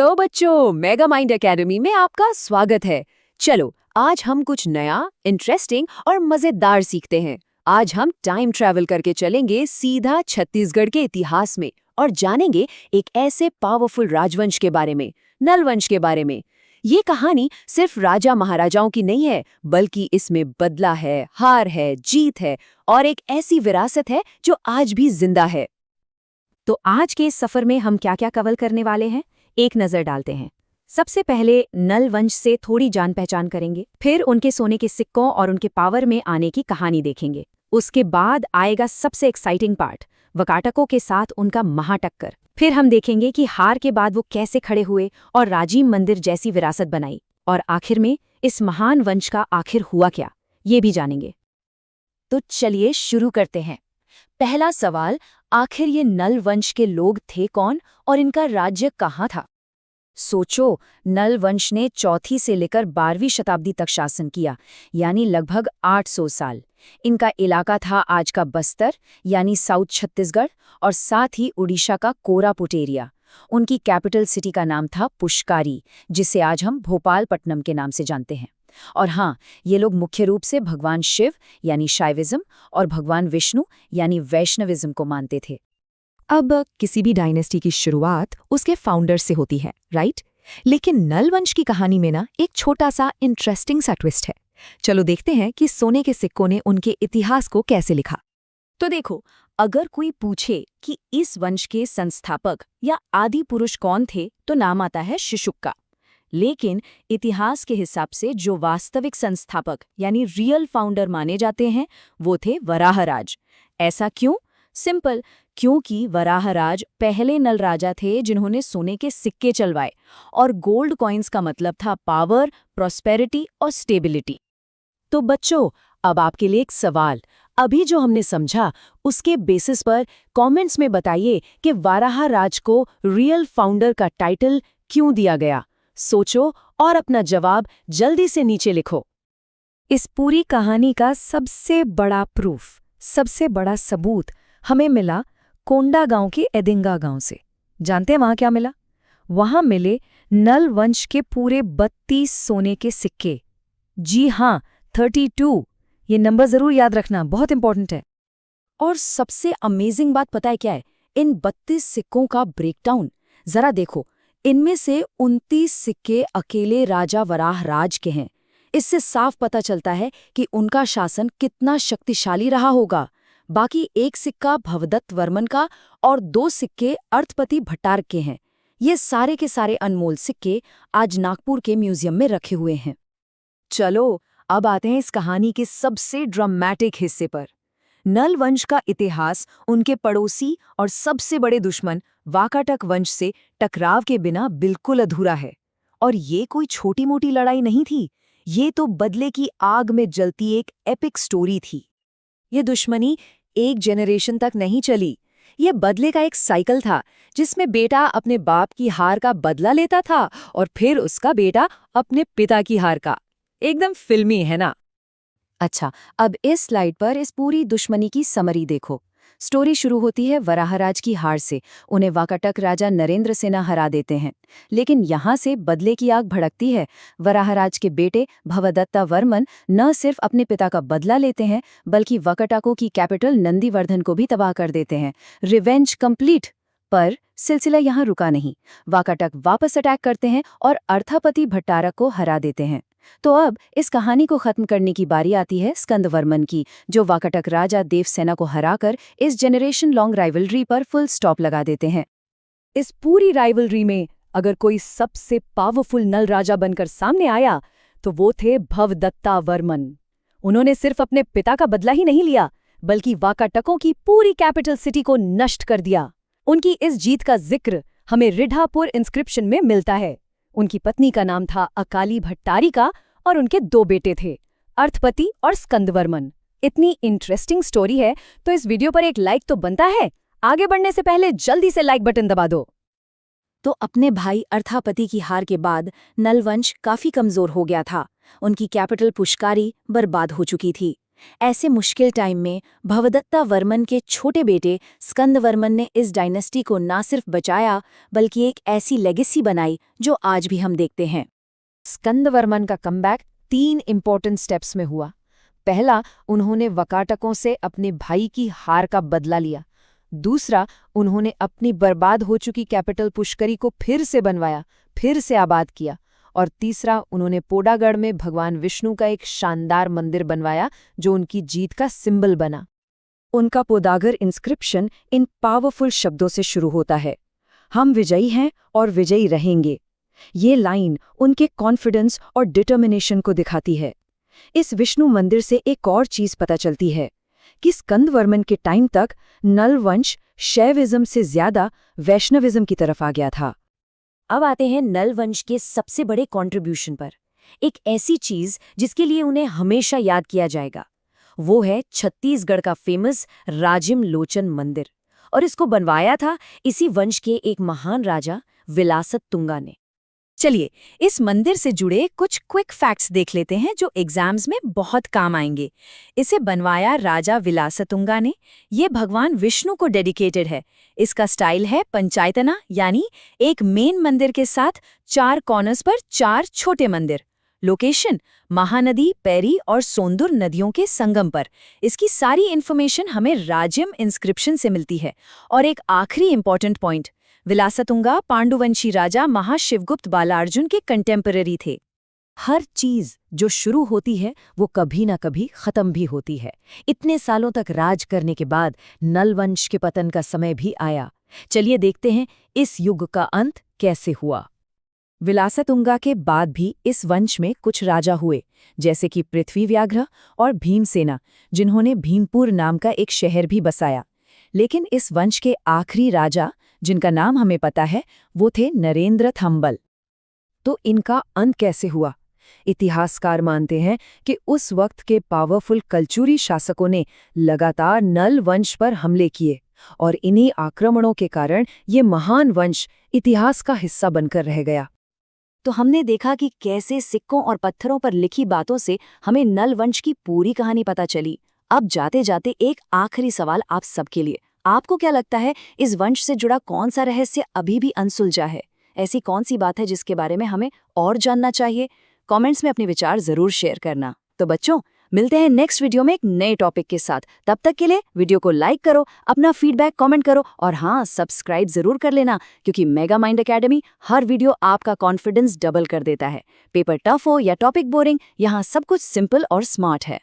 Hello बच्चों, mega mind academy में आपका स्वागत है। चलो आज हम कुछ नया, इंटरेस्टिंग और मजेदार सीखते हैं। आज हम टाइम ट्रैवल करके चलेंगे सीधा छत्तीसगढ़ के इतिहास में और जानेंगे एक ऐसे पावरफुल राजवंश के बारे में, नल वंश के बारे में। ये कहानी सिर्फ राजा महाराजाओं की नहीं है, बल्कि इसमें बदला है, हार है, जीत है और एक ऐसी विरासत है जो आज भी जिंदा है। तो आज के इस सफर में हम क्या क्या कवर करने वाले हैं, एक नजर डालते हैं। सबसे पहले नल वंश से थोड़ी जान पहचान करेंगे, फिर उनके सोने के सिक्कों और उनके पावर में आने की कहानी देखेंगे। उसके बाद आएगा सबसे एक्साइटिंग पार्ट, वकाटकों के साथ उनका महाटक्कर। फिर हम देखेंगे कि हार के बाद वो कैसे खड़े हुए और राजीव मंदिर जैसी विरासत बनाई। और आखिर में इस महान वंश का आखिर हुआ क्या, ये भी जानेंगे। तो चलिए शुरू करते हैं। पहला सवाल, आखिर ये नल वंश के लोग थे कौन और इनका राज्य कहाँ था? सोचो, नल वंश ने चौथी से लेकर 12वीं शताब्दी तक शासन किया, यानी लगभग 800 साल। इनका इलाका था आज का बस्तर यानी साउथ छत्तीसगढ़ और साथ ही उड़ीसा का कोरापुट एरिया। उनकी कैपिटल सिटी का नाम था पुष्कारी, जिसे आज हम भोपालपट्टनम के नाम से जानते हैं। और हाँ, ये लोग मुख्य रूप से भगवान शिव यानी शैविज्म और भगवान विष्णु यानी वैष्णविज्म को मानते थे। अब किसी भी डायनेस्टी की शुरुआत उसके फाउंडर से होती है, राइट? लेकिन नल वंश की कहानी में ना एक छोटा सा इंटरेस्टिंग सा ट्विस्ट है। चलो देखते हैं कि सोने के सिक्कों ने उनके इतिहास को कैसे लिखा। तो देखो, अगर कोई पूछे कि इस वंश के संस्थापक या आदि पुरुष कौन थे, तो नाम आता है शिशुक। लेकिन इतिहास के हिसाब से जो वास्तविक संस्थापक यानी रियल फाउंडर माने जाते हैं, वो थे वराहराज। ऐसा क्यों? सिंपल, क्योंकि वराहराज पहले नल राजा थे जिन्होंने सोने के सिक्के चलवाए, और गोल्ड कॉइन्स का मतलब था पावर, प्रॉस्पेरिटी और स्टेबिलिटी। तो बच्चों, अब आपके लिए एक सवाल। अभी जो हमने समझा, उसके बेसिस पर कमेंट्स में बताइए कि वराहराज को रियल फाउंडर का टाइटल क्यों दिया गया। सोचो और अपना जवाब जल्दी से नीचे लिखो। इस पूरी कहानी का सबसे बड़ा प्रूफ, सबसे बड़ा सबूत हमें मिला कोंडा गांव के एदिंगा गांव से। जानते हैं वहां क्या मिला? वहां मिले नल वंश के पूरे 32 सोने के सिक्के। जी हां, 32। ये नंबर जरूर याद रखना, बहुत इंपॉर्टेंट है। और सबसे अमेजिंग बात पता है क्या है? इन 32 सिक्कों का ब्रेकडाउन जरा देखो। इनमें से 29 सिक्के अकेले राजा वराहराज के हैं। इससे साफ पता चलता है कि उनका शासन कितना शक्तिशाली रहा होगा। बाकी एक सिक्का भवदत्त वर्मन का और 2 सिक्के अर्थपति भट्टारक के हैं। ये सारे के सारे अनमोल सिक्के आज नागपुर के म्यूजियम में रखे हुए हैं। चलो अब आते हैं इस कहानी के सबसे ड्रामेटिक हिस्से पर। नल वंश का इतिहास उनके पड़ोसी और सबसे बड़े दुश्मन वाकाटक वंश से टकराव के बिना बिल्कुल अधूरा है। और ये कोई छोटी मोटी लड़ाई नहीं थी, ये तो बदले की आग में जलती एक एपिक स्टोरी थी। ये दुश्मनी एक जनरेशन तक नहीं चली। ये बदले का एक साइकिल था, जिसमें बेटा अपने बाप की हार का बदला लेता था और फिर उसका बेटा अपने पिता की हार का। एकदम फिल्मी है ना? अच्छा, अब इस स्लाइड पर इस पूरी दुश्मनी की समरी देखो। स्टोरी शुरू होती है वराहराज की हार से। उन्हें वाकाटक राजा नरेंद्र सेना हरा देते हैं। लेकिन यहाँ से बदले की आग भड़कती है। वराहराज के बेटे भवदत्ता वर्मन न सिर्फ अपने पिता का बदला लेते हैं, बल्कि वाकाटकों की कैपिटल नंदीवर्धन को भी तबाह कर देते हैं। Revenge complete. पर सिलसिला यहाँ रुका नहीं। वाकाटक वापस अटैक करते हैं और अर्थापति भट्टारक को हरा देते हैं। तो अब इस कहानी को खत्म करने की बारी आती है स्कंदवर्मन की, जो वाकाटक राजा देवसेना को हराकर इस जनरेशन लॉन्ग राइवलरी पर फुल स्टॉप लगा देते हैं। इस पूरी राइवलरी में अगर कोई सबसे पावरफुल नल राजा बनकर सामने आया, तो वो थे भवदत्ता वर्मन। उन्होंने सिर्फ अपने पिता का बदला ही नहीं लिया, बल्कि वाकाटकों की पूरी कैपिटल सिटी को नष्ट कर दिया। उनकी इस जीत का जिक्र हमें रिढ़ापुर इंस्क्रिप्शन में मिलता है। उनकी पत्नी का नाम था अकाली भट्टारिका और उनके 2 बेटे थे, अर्थपति और स्कंदवर्मन। इतनी इंटरेस्टिंग स्टोरी है, तो इस वीडियो पर एक लाइक तो बनता है। आगे बढ़ने से पहले जल्दी से लाइक बटन दबा दो। तो अपने भाई अर्थापति की हार के बाद नल वंश काफी कमजोर हो गया था। उनकी कैपिटल पुष्कारी बर्बाद हो चुकी थी। ऐसे मुश्किल टाइम में भवदत्ता वर्मन के छोटे बेटे स्कंद वर्मन ने इस डायनेस्टी को ना सिर्फ बचाया बल्कि एक ऐसी लेगेसी बनाई जो आज भी हम देखते हैं। स्कंदवर्मन का कमबैक 3 इंपॉर्टेंट स्टेप्स में हुआ। पहला, उन्होंने वकाटकों से अपने भाई की हार का बदला लिया। दूसरा, उन्होंने अपनी बर्बाद हो चुकी कैपिटल पुष्करी को फिर से बनवाया, फिर से आबाद किया। और तीसरा, उन्होंने पोडागढ़ में भगवान विष्णु का एक शानदार मंदिर बनवाया जो उनकी जीत का सिंबल बना। उनका पोडागर इंस्क्रिप्शन इन पावरफुल शब्दों से शुरू होता है, हम विजयी हैं और विजयी रहेंगे। ये लाइन उनके कॉन्फिडेंस और डिटर्मिनेशन को दिखाती है। इस विष्णु मंदिर से एक और चीज पता चलती है कि स्कंदवर्मन के टाइम तक नल वंश शैविज्म से ज्यादा वैष्णविज्म की तरफ आ गया था। अब आते हैं नल वंश के सबसे बड़े कंट्रीब्यूशन पर, एक ऐसी चीज जिसके लिए उन्हें हमेशा याद किया जाएगा। वो है छत्तीसगढ़ का फेमस राजिम लोचन मंदिर, और इसको बनवाया था इसी वंश के एक महान राजा विलासत तुंगा ने। चलिए इस मंदिर से जुड़े कुछ क्विक फैक्ट्स देख लेते हैं जो एग्जाम्स में बहुत काम आएंगे। इसे बनवाया राजा विलासतुंगा ने। ये भगवान विष्णु को डेडिकेटेड है। इसका स्टाइल है पंचायतना, यानी एक मेन मंदिर के साथ 4 कॉर्नर्स पर 4 छोटे मंदिर। लोकेशन महानदी, पैरी और सोंदुर नदियों के संगम पर। इसकी सारी इन्फॉर्मेशन हमें राजिम इंस्क्रिप्शन से मिलती है। और एक आखिरी इंपॉर्टेंट पॉइंट, विलासतुंगा पांडुवंशी राजा महाशिवगुप्त बालार्जुन के कंटेम्पररी थे। हर चीज जो शुरू होती है वो कभी ना कभी खत्म भी होती है। इतने सालों तक राज करने के बाद नल वंश के पतन का समय भी आया। चलिए देखते हैं इस युग का अंत कैसे हुआ। विलासतुंगा के बाद भी इस वंश में कुछ राजा हुए, जैसे कि पृथ्वीव्याघ्र और भीमसेना, जिन्होंने भीमपुर नाम का एक शहर भी बसाया। लेकिन इस वंश के आखिरी राजा, जिनका नाम हमें पता है, वो थे नरेंद्र थंबल। तो इनका अंत कैसे हुआ? इतिहासकार मानते हैं कि उस वक्त के पावरफुल कलचुरी शासकों ने लगातार नल वंश पर हमले किए, और इन्हीं आक्रमणों के कारण ये महान वंश इतिहास का हिस्सा बनकर रह गया। तो हमने देखा कि कैसे सिक्कों और पत्थरों पर लिखी बातों से हमें नल वंश की पूरी कहानी पता चली। अब जाते जाते एक आखिरी सवाल आप सबके लिए, आपको क्या लगता है इस वंश से जुड़ा कौन सा रहस्य अभी भी अनसुलझा है? ऐसी कौन सी बात है जिसके बारे में हमें और जानना चाहिए? कमेंट्स में अपने विचार जरूर शेयर करना। तो बच्चों, मिलते हैं नेक्स्ट वीडियो में एक नए टॉपिक के साथ। तब तक के लिए वीडियो को लाइक करो, अपना फीडबैक कमेंट करो, और हाँ, सब्सक्राइब जरूर कर लेना, क्योंकि मेगा माइंड एकेडमी हर वीडियो आपका कॉन्फिडेंस डबल कर देता है। पेपर टफ हो या टॉपिक बोरिंग, यहाँ सब कुछ सिंपल और स्मार्ट है।